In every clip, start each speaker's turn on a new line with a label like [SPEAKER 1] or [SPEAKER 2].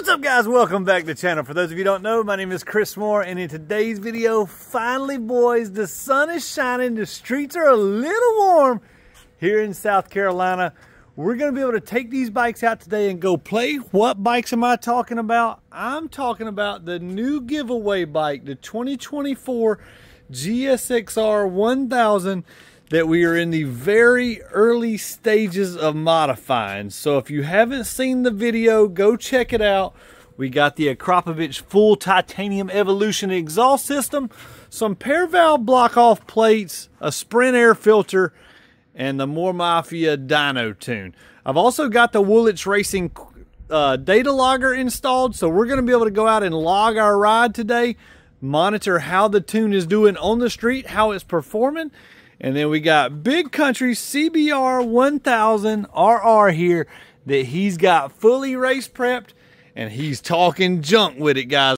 [SPEAKER 1] What's up, guys? Welcome back to the channel. For those of you who don't know, my name is Chris Moore, and in today's video, finally, boys, the sun is shining, the streets are a little warm here in South Carolina. We're going to be able to take these bikes out today and go play. What bikes am I talking about? I'm talking about the new giveaway bike, the 2024 GSXR 1000 that we are in the very early stages of modifying. So if you haven't seen the video, go check it out. We got the Akrapovic full titanium evolution exhaust system, some pair valve block off plates, a Sprint air filter, and the more Mafia dyno tune. I've also got the Woolwich Racing data logger installed, so we're going to be able to go out and log our ride today, monitor how the tune is doing on the street, how it's performing. And then we got Big Country CBR1000RR here that he's got fully race prepped, and he's talking junk with it, guys.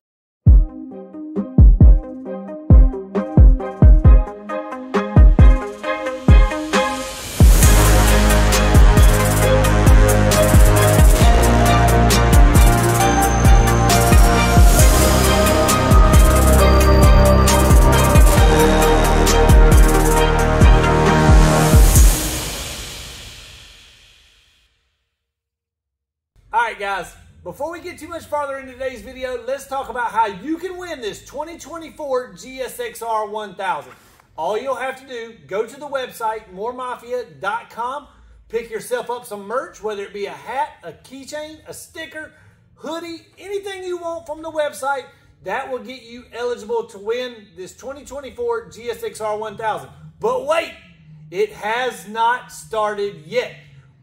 [SPEAKER 1] Alright guys, before we get too much farther into today's video, let's talk about how you can win this 2024 GSXR 1000. All you'll have to do, go to the website, moremafia.com, pick yourself up some merch, whether it be a hat, a keychain, a sticker, hoodie, anything you want from the website. That will get you eligible to win this 2024 GSXR 1000. But wait, it has not started yet.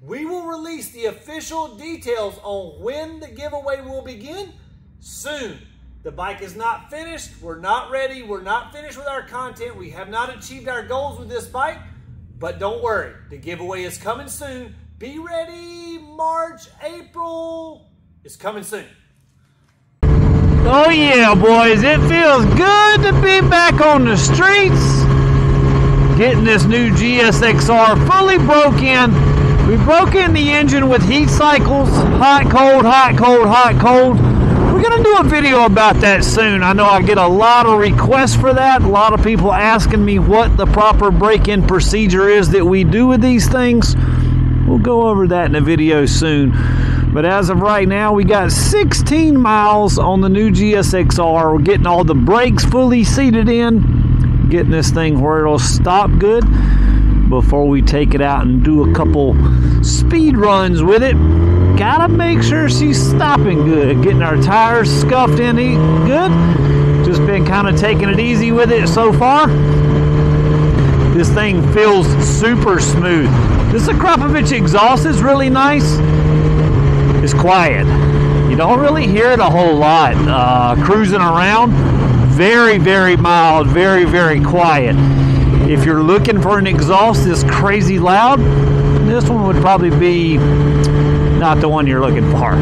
[SPEAKER 1] We will release the official details on when the giveaway will begin soon. The bike is not finished. We're not ready. We're not finished with our content. We have not achieved our goals with this bike. But don't worry. The giveaway is coming soon. Be ready. March, April. It's coming soon.
[SPEAKER 2] Oh yeah, boys. It feels good to be back on the streets. Getting this new GSXR fully broke in. We broke in the engine with heat cycles, hot, cold, hot, cold, hot, cold. We're going to do a video about that soon. I know I get a lot of requests for that. A lot of people asking me what the proper break-in procedure is that we do with these things. We'll go over that in a video soon. But as of right now, we got 16 miles on the new GSXR. We're getting all the brakes fully seated in, getting this thing where it'll stop good before we take it out and do a couple speed runs with it. Gotta make sure she's stopping good, getting our tires scuffed in good. Just been kind of taking it easy with it so far. This thing feels super smooth. This Akrapovic exhaust is really nice. It's quiet. You don't really hear it a whole lot cruising around. Very, very mild, very, very quiet. If you're looking for an exhaust that's crazy loud, this one would probably be not the one you're looking for.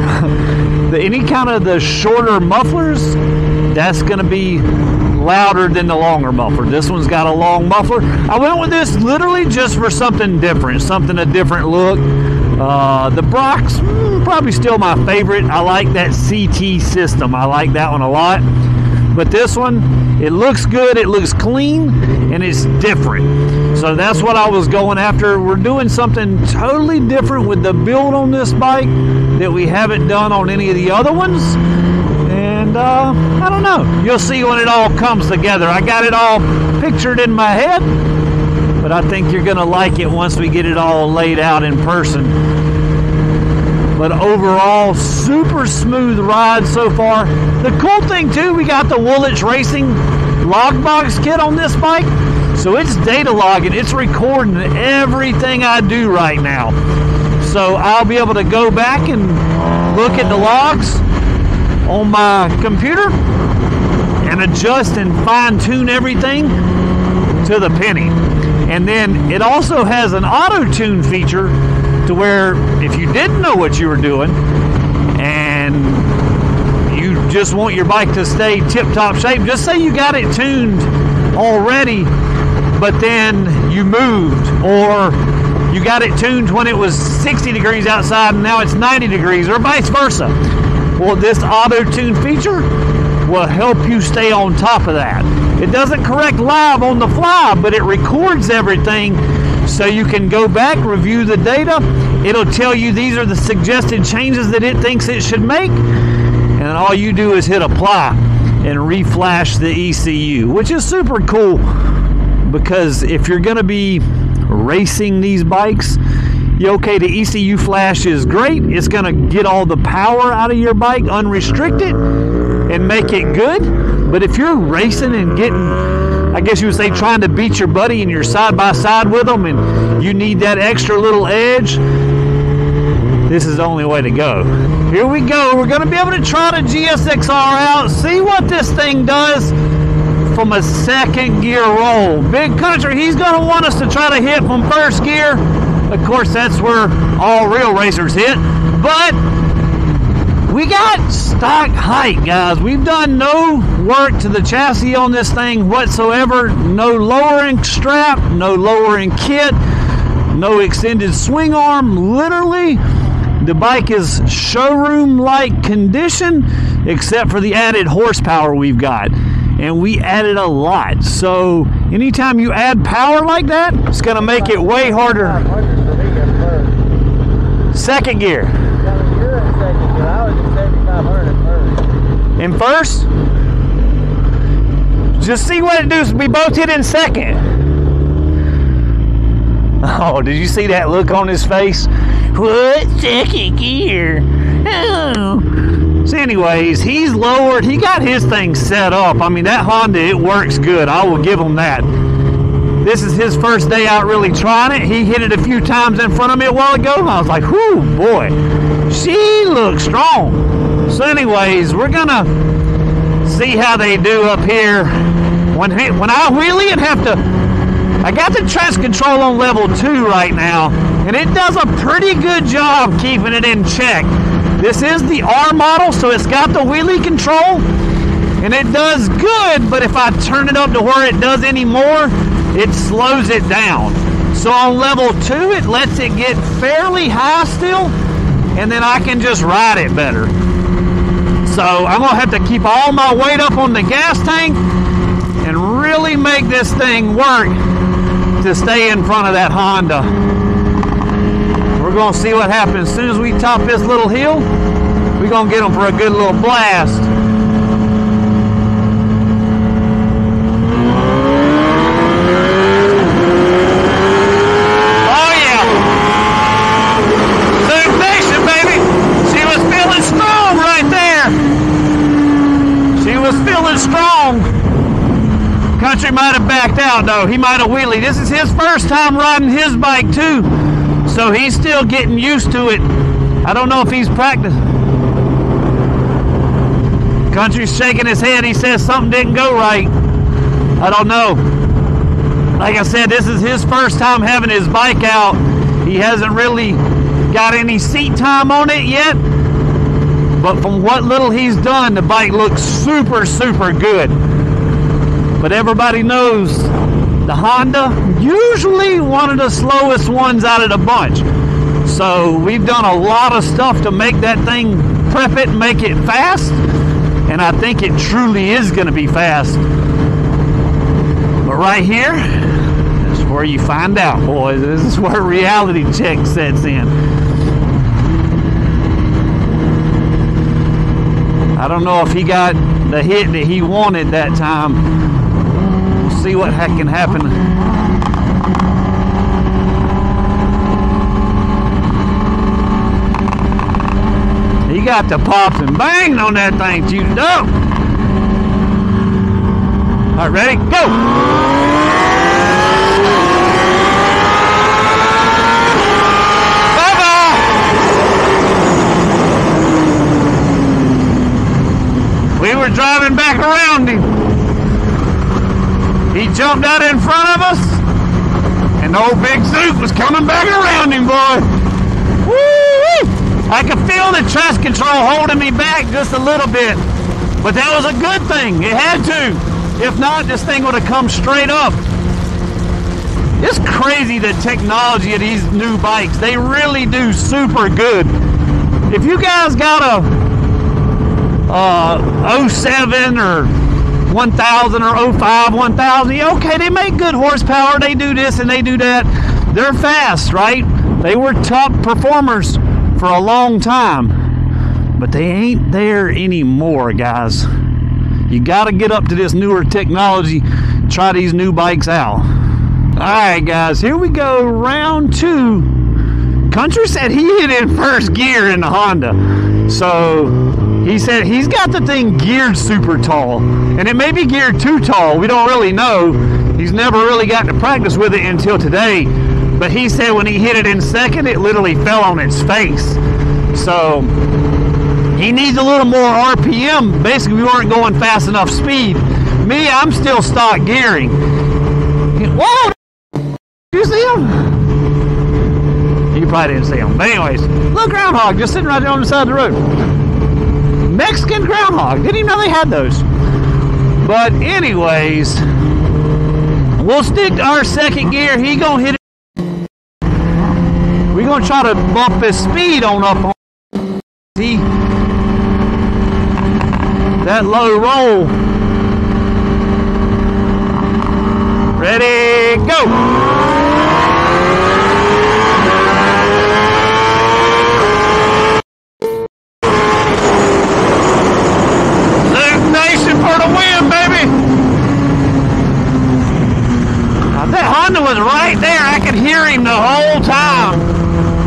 [SPEAKER 2] Any kind of the shorter mufflers, that's going to be louder than the longer muffler. This one's got a long muffler. I went with this literally just for something different, a different look. The Brock's probably still my favorite. I like that CT system. I like that one a lot. But this one, it looks good, it looks clean, and it's different. So that's what I was going after. We're doing something totally different with the build on this bike that we haven't done on any of the other ones. And I don't know. You'll see when it all comes together. I got it all pictured in my head, but I think you're going to like it once we get it all laid out in person. But overall, super smooth ride so far. The cool thing too, we got the Woolwich Racing logbox kit on this bike. So it's data logging, it's recording everything I do right now. So I'll be able to go back and look at the logs on my computer and adjust and fine tune everything to the penny. And then it also has an auto tune feature to where if you didn't know what you were doing and you just want your bike to stay tip-top shape, just say you got it tuned already, but then you moved, or you got it tuned when it was 60 degrees outside and now it's 90 degrees, or vice versa. Well, this auto-tune feature will help you stay on top of that. It doesn't correct live on the fly, but it records everything so you can go back, review the data. It'll tell you these are the suggested changes that it thinks it should make, and all you do is hit apply and reflash the ECU, which is super cool, because if you're going to be racing these bikes, okay, the ECU Flash is great. It's going to get all the power out of your bike unrestricted and make it good. But if you're racing and getting, I guess you would say, trying to beat your buddy and you're side by side with them and you need that extra little edge, this is the only way to go. Here we go. We're going to be able to try the GSXR out, see what this thing does from a second gear roll. Big Country, he's going to want us to try to hit from first gear. Of course, that's where all real racers hit. But we got stock height, guys. We've done no work to the chassis on this thing whatsoever. No lowering strap, no lowering kit, no extended swing arm. Literally, the bike is showroom-like condition, except for the added horsepower we've got. And we added a lot. So anytime you add power like that, it's going to make it way harder. Second gear.
[SPEAKER 3] You're in second gear. I was in 7,500 in first.
[SPEAKER 2] In first? Just see what it does. We both hit in second. Oh, did you see that look on his face? What? Second gear? Oh. So anyways, he's lowered. He got his thing set up. I mean, that Honda, it works good. I will give him that. This is his first day out really trying it. He hit it a few times in front of me a while ago, and I was like, whoo, boy, she looks strong. So anyways, we're going to see how they do up here. When I wheelie and have to, I got the traction control on level 2 right now, and it does a pretty good job keeping it in check. This is the R model, so it's got the wheelie control, and it does good, but if I turn it up to where it does any more, it slows it down. So on level 2, it lets it get fairly high still, and then I can just ride it better. So I'm going to have to keep all my weight up on the gas tank and really make this thing work to stay in front of that Honda. We're going to see what happens. As soon as we top this little hill, we're going to get them for a good little blast. Oh yeah! The ignition, baby! She was feeling strong right there. She was feeling strong. Country might have backed out though. He might have wheelied. This is his first time riding his bike too. So he's still getting used to it. I don't know if he's practiced. Country's shaking his head. He says something didn't go right. I don't know. Like I said, this is his first time having his bike out. He hasn't really got any seat time on it yet. But from what little he's done, the bike looks super, super good. But everybody knows the Honda, usually one of the slowest ones out of the bunch. So we've done a lot of stuff to make that thing, prep it, make it fast. And I think it truly is going to be fast. But right here, this is where you find out, boys. This is where reality check sets in. I don't know if he got the hit that he wanted that time. See what can happen. He got the pops and banged on that thing, chewed up. All right, ready? Go! Bye-bye! We were driving back around him. He jumped out in front of us, and the old Big Zoot was coming back around him, boy. Woo! I could feel the traction control holding me back just a little bit, but that was a good thing. It had to. If not, this thing would have come straight up. It's crazy the technology of these new bikes. They really do super good. If you guys got a 07 or 1000 or 05, 1000. Yeah, okay, they make good horsepower. They do this and they do that. They're fast, right? They were top performers for a long time, but they ain't there anymore, guys. You got to get up to this newer technology. Try these new bikes out. All right, guys, here we go. Round 2. Country said he hit in first gear in the Honda. So he said he's got the thing geared super tall. And it may be geared too tall. We don't really know. He's never really gotten to practice with it until today. But he said when he hit it in second, it literally fell on its face. So he needs a little more RPM. Basically, we weren't going fast enough speed. Me, I'm still stock gearing. Whoa! You see him? You probably didn't see him. But anyways, little groundhog just sitting right there on the side of the road. Mexican groundhog. Didn't even know they had those. But anyways, we'll stick to our second gear. He gonna hit it. We're gonna try to bump his speed on up on. See that low roll. Ready, go! Luke Nation for the win, baby! Now, that Honda was right there. I could hear him the whole time.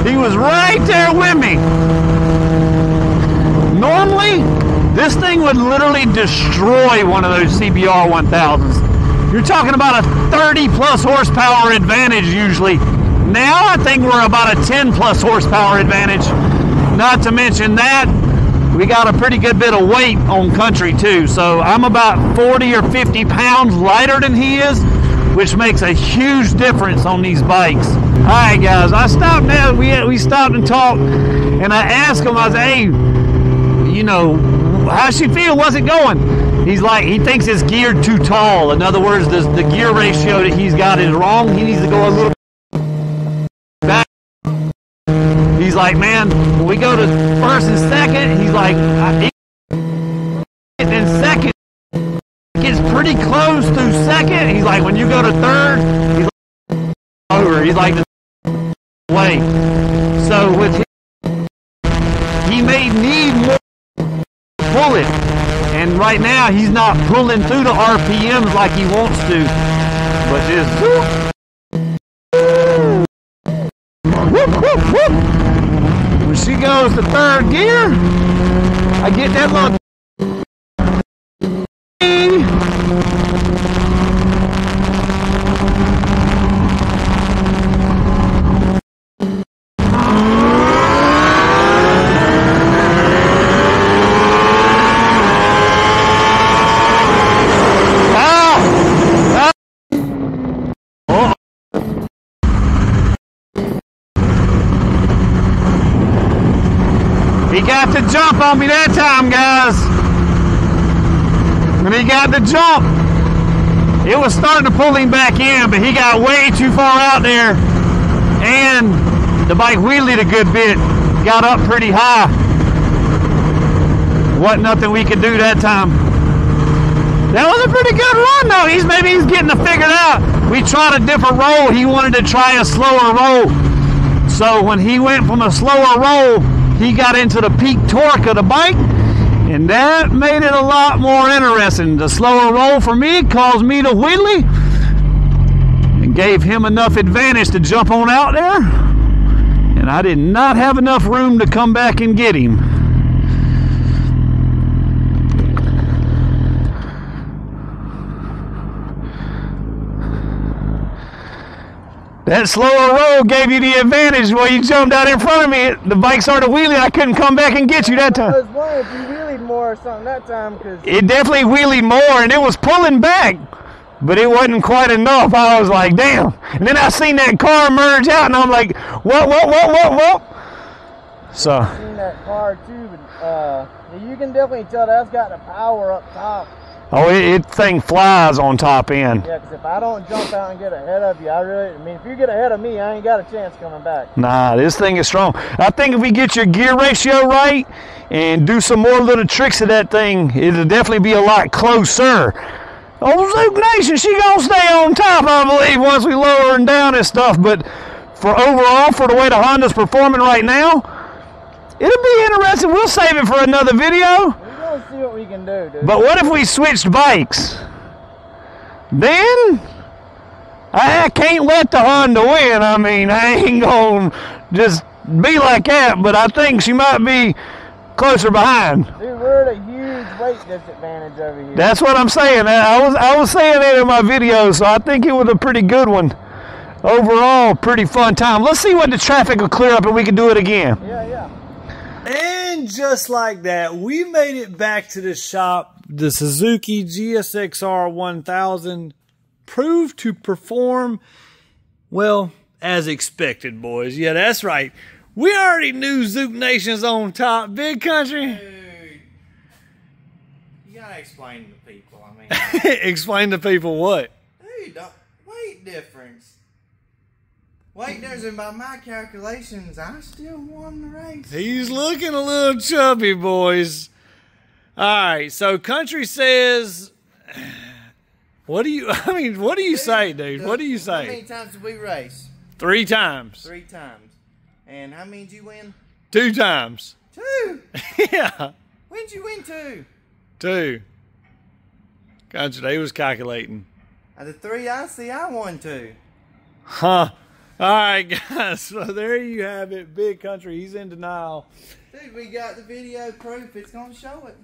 [SPEAKER 2] He was right there with me. Normally, this thing would literally destroy one of those CBR 1000s. You're talking about a 30 plus horsepower advantage usually. Now I think we're about a 10 plus horsepower advantage. Not to mention that, we got a pretty good bit of weight on country too. So I'm about 40 or 50 pounds lighter than he is, which makes a huge difference on these bikes. All right, guys, I stopped now. We stopped and talked, and I asked him, I was, hey, you know, how's she feel? What's it going? He's like, he thinks it's geared too tall. In other words, the gear ratio that he's got is wrong. He needs to go a little back. He's like, man, when we go to first and second, he's like, in second, gets pretty close to second. He's like, when you go to third, he's like, over. He's like, way. So with him, he may need more to pull it. And right now, he's not pulling through the RPMs like he wants to. But just whoop, whoop, whoop. When she goes to third gear, I get that little He got the jump on me that time, guys. When he got the jump, it was starting to pull him back in, but he got way too far out there. And the bike wheelied a good bit, got up pretty high. Wasn't nothing we could do that time. That was a pretty good run, though. Maybe he's getting it figured out. We tried a different roll. He wanted to try a slower roll. So when he went from a slower roll, he got into the peak torque of the bike, and that made it a lot more interesting. The slower roll for me caused me to wheelie and gave him enough advantage to jump on out there, and I did not have enough room to come back and get him. That slower roll gave you the advantage where you jumped out in front of me. The bike started wheeling. I couldn't come back and get you that time.
[SPEAKER 3] I was wondering if you wheelied more or something that time. Cause
[SPEAKER 2] it definitely wheelied more, and it was pulling back, but it wasn't quite enough. I was like, damn. And then I seen that car merge out, and I'm like, what? So.
[SPEAKER 3] I've seen that car too, but you can definitely tell that's got the power up top.
[SPEAKER 2] Oh, it thing flies on top end.
[SPEAKER 3] Yeah, because if I don't jump out and get ahead of you, I mean, if you get ahead of me, I ain't got a chance coming back.
[SPEAKER 2] Nah, this thing is strong. I think if we get your gear ratio right and do some more little tricks of that thing, it'll definitely be a lot closer. Oh, Zook Nation, she gonna stay on top, I believe, once we lower her down and stuff. But for overall, for the way the Honda's performing right now, it'll be interesting. We'll save it for another video.
[SPEAKER 3] We're gonna see what we can do, dude.
[SPEAKER 2] But what if we switched bikes? Then I can't let the Honda win. I mean, I ain't gonna just be like that, but I think she might be closer behind.
[SPEAKER 3] Dude, we're at a huge weight disadvantage over here.
[SPEAKER 2] That's what I'm saying. I was saying that in my video, so I think it was a pretty good one. Overall, pretty fun time. Let's see what the traffic will clear up and we can do it again.
[SPEAKER 3] Yeah, yeah.
[SPEAKER 1] And just like that, we made it back to the shop. The Suzuki GSXR 1000 proved to perform, well, as expected, boys. Yeah, that's right. We already knew Zook Nation's on top. Big Country.
[SPEAKER 4] Dude, you gotta explain to people. I mean,
[SPEAKER 1] Explain to people what?
[SPEAKER 4] dude, weight difference. Weight difference, by my calculations, I still won the race.
[SPEAKER 1] He's looking a little chubby, boys. All right, so Country says, what do you say, dude? What do you
[SPEAKER 4] How
[SPEAKER 1] say?
[SPEAKER 4] many times did we race?
[SPEAKER 1] 3 times.
[SPEAKER 4] 3 times. And how many did you win?
[SPEAKER 1] 2 times.
[SPEAKER 4] 2.
[SPEAKER 1] Yeah.
[SPEAKER 4] When did you win 2?
[SPEAKER 1] 2. Country, they was calculating.
[SPEAKER 4] Out of 3 I see, I won 2.
[SPEAKER 1] Huh. All right, guys. So there you have it. Big Country. He's in denial.
[SPEAKER 4] Dude, we got the video proof. It's gonna show it.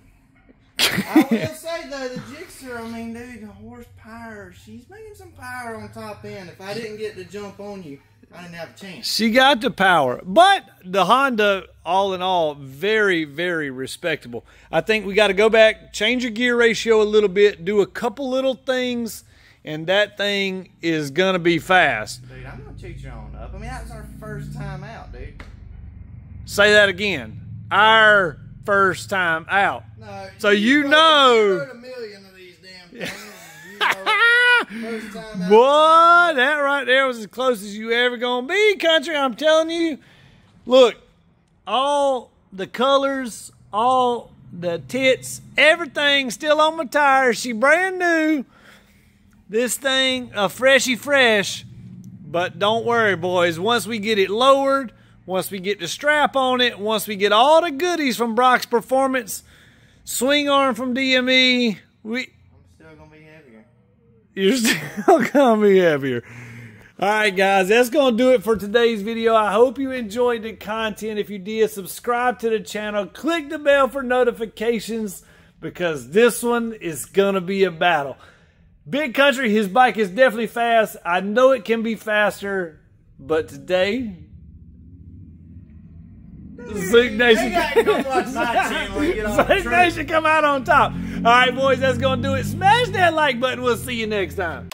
[SPEAKER 4] I will say though, the Gixxer, I mean, dude, the horsepower, she's making some power on top end. If I didn't get to jump on you, I didn't have a chance.
[SPEAKER 1] She got the power. But the Honda, all in all, very, very respectable. I think we got to go back, change your gear ratio a little bit, do a couple little things, and that thing is going to be fast.
[SPEAKER 4] Dude, I'm going to cheat you on up. I mean, that was our first time out, dude.
[SPEAKER 1] Say that again. Our first time out.
[SPEAKER 4] No.
[SPEAKER 1] So you know.
[SPEAKER 4] You rode a million of these damn things. First time out.
[SPEAKER 1] Boy, that right there was as close as you ever going to be, Country. I'm telling you. Look, all the colors, all the tits, everything still on my tires. She brand new. This thing, a freshy fresh. But don't worry, boys. Once we get it lowered, once we get the strap on it, once we get all the goodies from Brock's Performance, swing arm from DME,
[SPEAKER 4] I'm still going to be heavier.
[SPEAKER 1] you're still going to be heavier. All right, guys, that's going to do it for today's video. I hope you enjoyed the content. If you did, subscribe to the channel. Click the bell for notifications because this one is going to be a battle. Big Country, his bike is definitely fast. I know it can be faster, but today, Zook Nation, Zook Nation come out on top. All right, boys, that's going to do it. Smash that like button. We'll see you next time.